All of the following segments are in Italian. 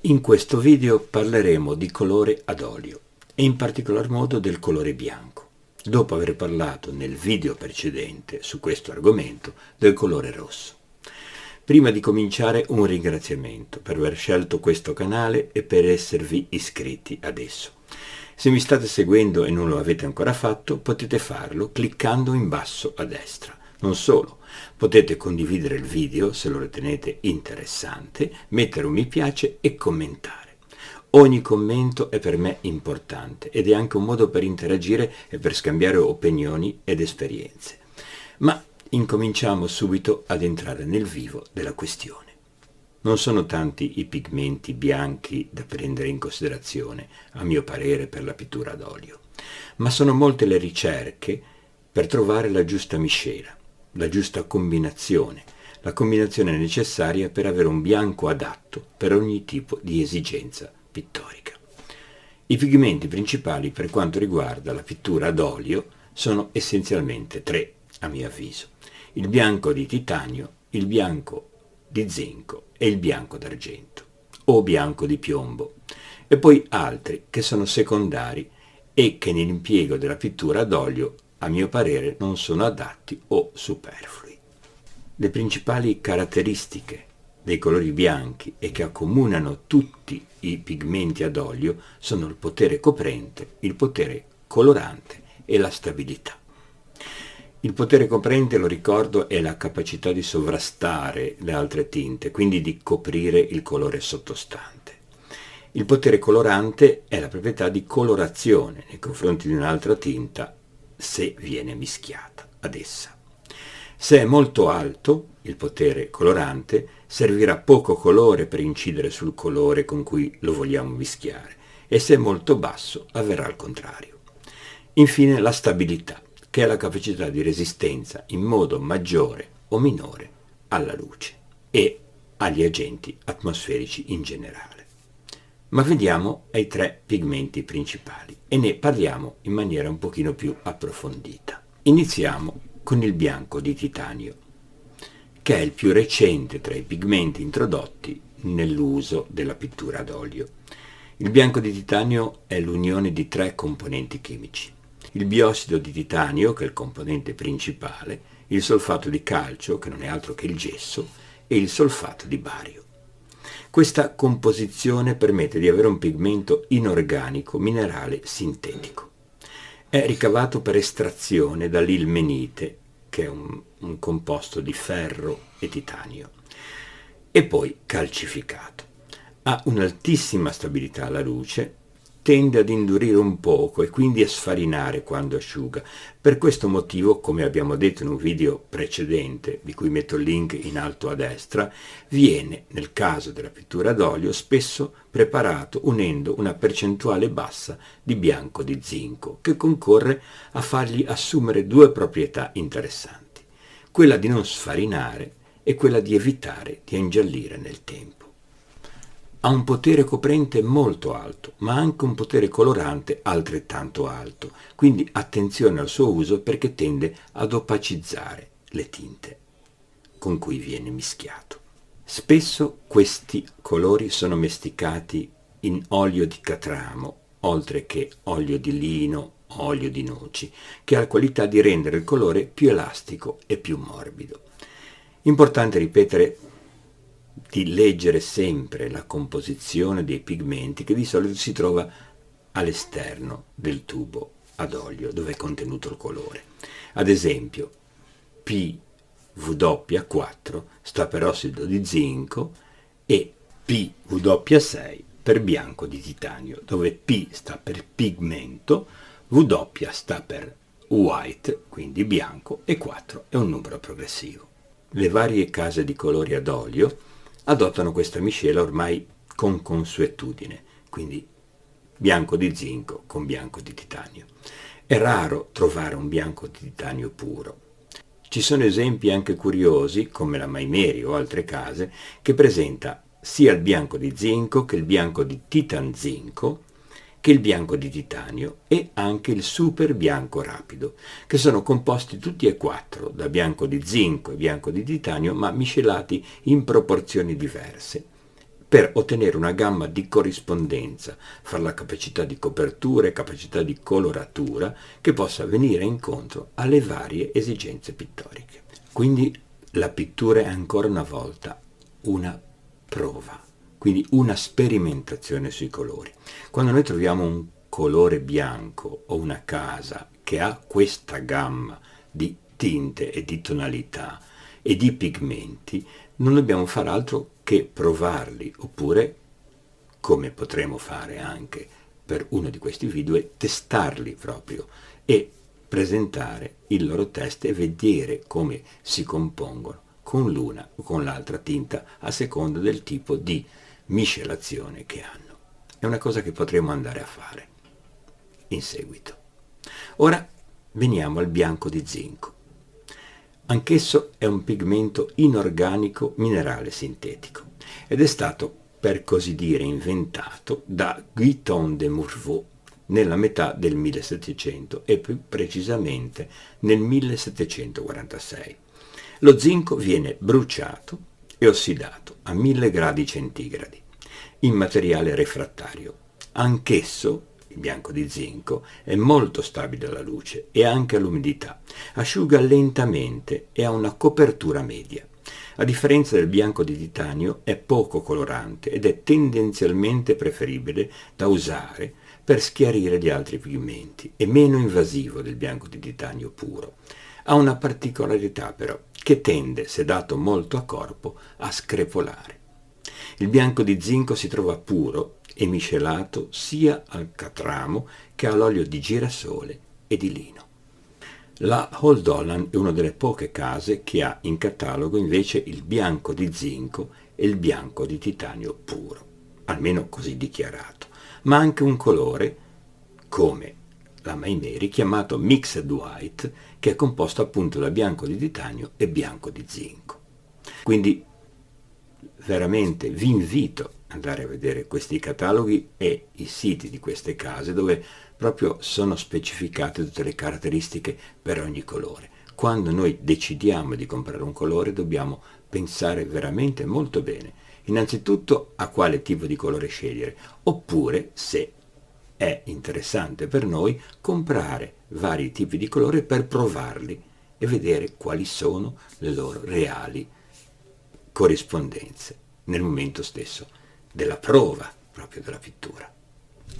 In questo video parleremo di colore ad olio e in particolar modo del colore bianco, dopo aver parlato nel video precedente su questo argomento del colore rosso. Prima di cominciare un ringraziamento per aver scelto questo canale e per esservi iscritti ad esso. Se mi state seguendo e non lo avete ancora fatto, potete farlo cliccando in basso a destra. Non solo, potete condividere il video se lo ritenete interessante, mettere un mi piace e commentare. Ogni commento è per me importante ed è anche un modo per interagire e per scambiare opinioni ed esperienze. Ma incominciamo subito ad entrare nel vivo della questione. Non sono tanti i pigmenti bianchi da prendere in considerazione, a mio parere, per la pittura ad olio, ma sono molte le ricerche per trovare la giusta miscela, la giusta combinazione, la combinazione necessaria per avere un bianco adatto per ogni tipo di esigenza pittorica. I pigmenti principali per quanto riguarda la pittura ad olio sono essenzialmente tre, a mio avviso: il bianco di titanio, il bianco di zinco e il bianco d'argento, o bianco di piombo, e poi altri che sono secondari e che nell'impiego della pittura ad olio a mio parere non sono adatti o superflui. Le principali caratteristiche dei colori bianchi e che accomunano tutti i pigmenti ad olio sono il potere coprente, il potere colorante e la stabilità. Il potere coprente, lo ricordo, è la capacità di sovrastare le altre tinte, quindi di coprire il colore sottostante. Il potere colorante è la proprietà di colorazione nei confronti di un'altra tinta se viene mischiata ad essa. Se è molto alto, il potere colorante servirà poco colore per incidere sul colore con cui lo vogliamo mischiare, e se è molto basso avverrà il contrario. Infine la stabilità, che è la capacità di resistenza in modo maggiore o minore alla luce e agli agenti atmosferici in generale. Ma veniamo ai tre pigmenti principali e ne parliamo in maniera un pochino più approfondita. Iniziamo con il bianco di titanio, che è il più recente tra i pigmenti introdotti nell'uso della pittura ad olio. Il bianco di titanio è l'unione di tre componenti chimici: il biossido di titanio, che è il componente principale, il solfato di calcio, che non è altro che il gesso, e il solfato di bario. Questa composizione permette di avere un pigmento inorganico minerale sintetico. È ricavato per estrazione dall'ilmenite, che è un composto di ferro e titanio, e poi calcificato. Ha un'altissima stabilità alla luce, tende ad indurire un poco e quindi a sfarinare quando asciuga. Per questo motivo, come abbiamo detto in un video precedente, di cui metto il link in alto a destra, viene, nel caso della pittura ad olio, spesso preparato unendo una percentuale bassa di bianco di zinco, che concorre a fargli assumere due proprietà interessanti: quella di non sfarinare e quella di evitare di ingiallire nel tempo. Ha un potere coprente molto alto, ma anche un potere colorante altrettanto alto, quindi attenzione al suo uso perché tende ad opacizzare le tinte con cui viene mischiato. Spesso questi colori sono mesticati in olio di catramo, oltre che olio di lino, olio di noci, che ha la qualità di rendere il colore più elastico e più morbido. Importante ripetere di leggere sempre la composizione dei pigmenti, che di solito si trova all'esterno del tubo ad olio dove è contenuto il colore. Ad esempio, PW4 sta per ossido di zinco e PW6 per bianco di titanio, dove P sta per pigmento, W sta per white, quindi bianco, e 4 è un numero progressivo. Le varie case di colori ad olio adottano questa miscela ormai con consuetudine, quindi bianco di zinco con bianco di titanio. È raro trovare un bianco di titanio puro. Ci sono esempi anche curiosi, come la Maimeri o altre case, che presenta sia il bianco di zinco che il bianco di titan zinco, che il bianco di titanio e anche il super bianco rapido, che sono composti tutti e quattro da bianco di zinco e bianco di titanio, ma miscelati in proporzioni diverse, per ottenere una gamma di corrispondenza fra la capacità di copertura e capacità di coloratura che possa venire incontro alle varie esigenze pittoriche. Quindi la pittura è ancora una volta una prova, quindi una sperimentazione sui colori. Quando noi troviamo un colore bianco o una casa che ha questa gamma di tinte e di tonalità e di pigmenti, non dobbiamo fare altro che provarli, oppure, come potremo fare anche per uno di questi video, è testarli proprio e presentare il loro test e vedere come si compongono con l'una o con l'altra tinta a seconda del tipo di miscelazione che hanno. È una cosa che potremo andare a fare in seguito. Ora veniamo al bianco di zinco. Anch'esso è un pigmento inorganico minerale sintetico ed è stato, per così dire, inventato da Guiton de Morveau nella metà del 1700 e più precisamente nel 1746. Lo zinco viene bruciato e ossidato a 1000 gradi centigradi in materiale refrattario. Anch'esso, il bianco di zinco, è molto stabile alla luce e anche all'umidità, asciuga lentamente e ha una copertura media. A differenza del bianco di titanio è poco colorante ed è tendenzialmente preferibile da usare per schiarire gli altri pigmenti, è meno invasivo del bianco di titanio puro. Ha una particolarità però, che tende, se dato molto a corpo, a screpolare. Il bianco di zinco si trova puro e miscelato sia al catramo che all'olio di girasole e di lino. La Hold Holland è una delle poche case che ha in catalogo invece il bianco di zinco e il bianco di titanio puro, almeno così dichiarato, ma anche un colore, come la Maimeri, chiamato Mixed White, che è composto appunto da bianco di titanio e bianco di zinco. Quindi veramente vi invito ad andare a vedere questi cataloghi e i siti di queste case dove proprio sono specificate tutte le caratteristiche per ogni colore. Quando noi decidiamo di comprare un colore dobbiamo pensare veramente molto bene, innanzitutto a quale tipo di colore scegliere, oppure, se è interessante per noi, comprare vari tipi di colore per provarli e vedere quali sono le loro reali corrispondenze nel momento stesso della prova proprio della pittura.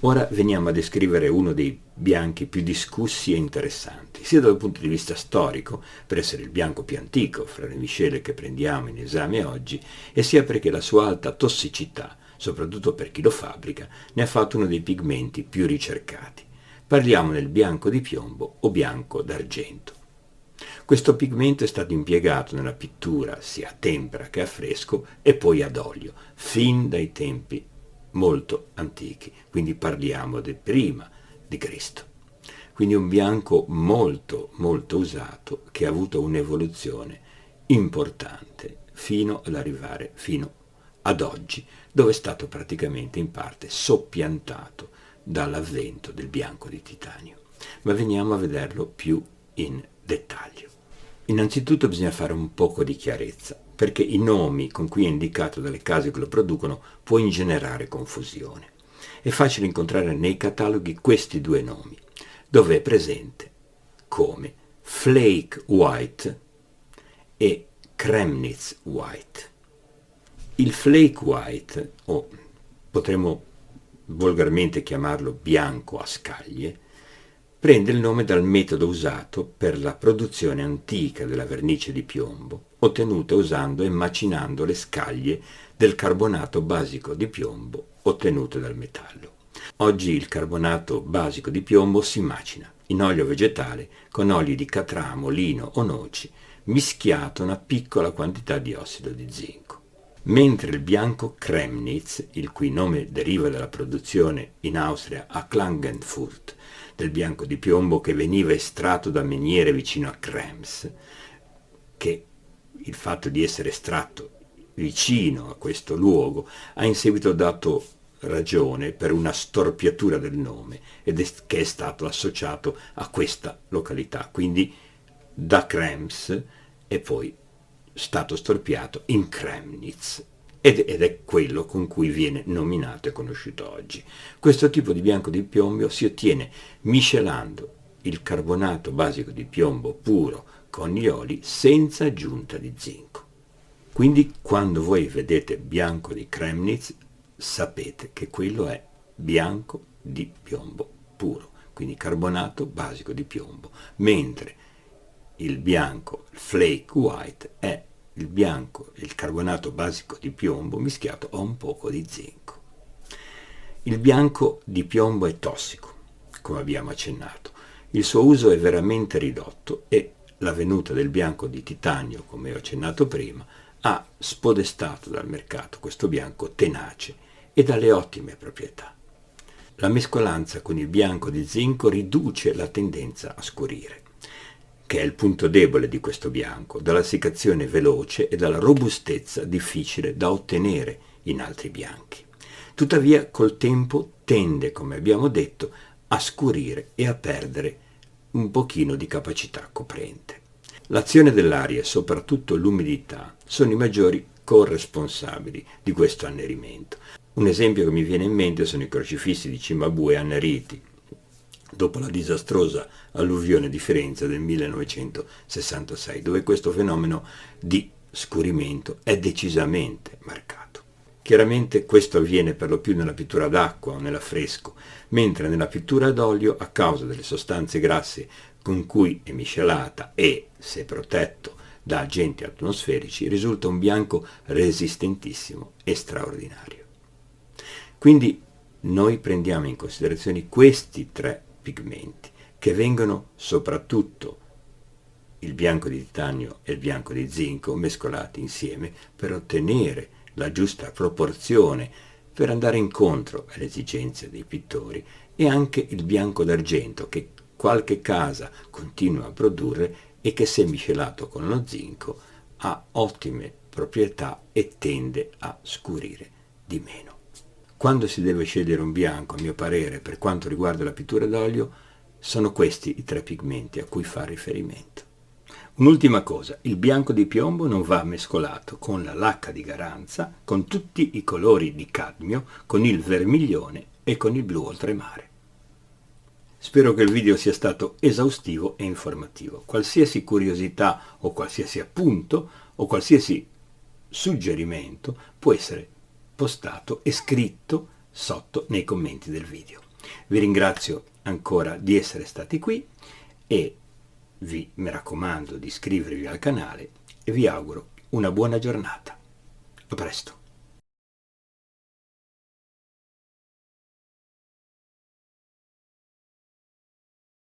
Ora veniamo a descrivere uno dei bianchi più discussi e interessanti, sia dal punto di vista storico, per essere il bianco più antico fra le miscele che prendiamo in esame oggi, e sia perché la sua alta tossicità, soprattutto per chi lo fabbrica, ne ha fatto uno dei pigmenti più ricercati. Parliamo del bianco di piombo o bianco d'argento. Questo pigmento è stato impiegato nella pittura sia a tempera che a fresco e poi ad olio, fin dai tempi molto antichi, quindi parliamo del prima di Cristo. Quindi un bianco molto molto usato che ha avuto un'evoluzione importante fino ad arrivare fino ad oggi, dove è stato praticamente in parte soppiantato dall'avvento del bianco di titanio. Ma veniamo a vederlo più in dettaglio. Innanzitutto bisogna fare un poco di chiarezza, perché i nomi con cui è indicato dalle case che lo producono può ingenerare confusione. È facile incontrare nei cataloghi questi due nomi, dove è presente come Flake White e Kremnitz White. Il Flake White, o potremmo volgarmente chiamarlo bianco a scaglie, prende il nome dal metodo usato per la produzione antica della vernice di piombo, ottenuta usando e macinando le scaglie del carbonato basico di piombo ottenute dal metallo. Oggi il carbonato basico di piombo si macina in olio vegetale con oli di catramo, lino o noci, mischiato a una piccola quantità di ossido di zinco. Mentre il bianco Kremnitz, il cui nome deriva dalla produzione in Austria a Klagenfurt del bianco di piombo che veniva estratto da miniere vicino a Krems, che il fatto di essere estratto vicino a questo luogo ha in seguito dato ragione per una storpiatura del nome che è stato associato a questa località, quindi da Krems è poi stato storpiato in Kremnitz ed è quello con cui viene nominato e conosciuto oggi. Questo tipo di bianco di piombo si ottiene miscelando il carbonato basico di piombo puro con gli oli senza aggiunta di zinco. Quindi quando voi vedete bianco di Kremnitz sapete che quello è bianco di piombo puro, quindi carbonato basico di piombo, mentre il bianco, il flake white, è il bianco, il carbonato basico di piombo mischiato a un poco di zinco. Il bianco di piombo è tossico, come abbiamo accennato. Il suo uso è veramente ridotto e la venuta del bianco di titanio, come ho accennato prima, ha spodestato dal mercato questo bianco tenace e dalle ottime proprietà. La mescolanza con il bianco di zinco riduce la tendenza a scurire, che è il punto debole di questo bianco, dalla seccazione veloce e dalla robustezza difficile da ottenere in altri bianchi. Tuttavia, col tempo tende, come abbiamo detto, a scurire e a perdere un pochino di capacità coprente. L'azione dell'aria e soprattutto l'umidità sono i maggiori corresponsabili di questo annerimento. Un esempio che mi viene in mente sono i crocifissi di Cimabue anneriti dopo la disastrosa alluvione di Firenze del 1966, dove questo fenomeno di scurimento è decisamente marcato. Chiaramente questo avviene per lo più nella pittura d'acqua o nell'affresco, mentre nella pittura ad olio, a causa delle sostanze grasse con cui è miscelata e, se protetto da agenti atmosferici, risulta un bianco resistentissimo e straordinario. Quindi noi prendiamo in considerazione questi tre pigmenti, che vengono soprattutto il bianco di titanio e il bianco di zinco mescolati insieme per ottenere la giusta proporzione, per andare incontro alle esigenze dei pittori, e anche il bianco d'argento che qualche casa continua a produrre e che, se miscelato con lo zinco, ha ottime proprietà e tende a scurire di meno. Quando si deve scegliere un bianco, a mio parere, per quanto riguarda la pittura d'olio, sono questi i tre pigmenti a cui fa riferimento. Un'ultima cosa, il bianco di piombo non va mescolato con la lacca di garanza, con tutti i colori di cadmio, con il vermiglione e con il blu oltremare. Spero che il video sia stato esaustivo e informativo. Qualsiasi curiosità o qualsiasi appunto o qualsiasi suggerimento può essere postato e scritto sotto nei commenti del video. Vi ringrazio ancora di essere stati qui e mi raccomando di iscrivervi al canale e vi auguro una buona giornata. A presto!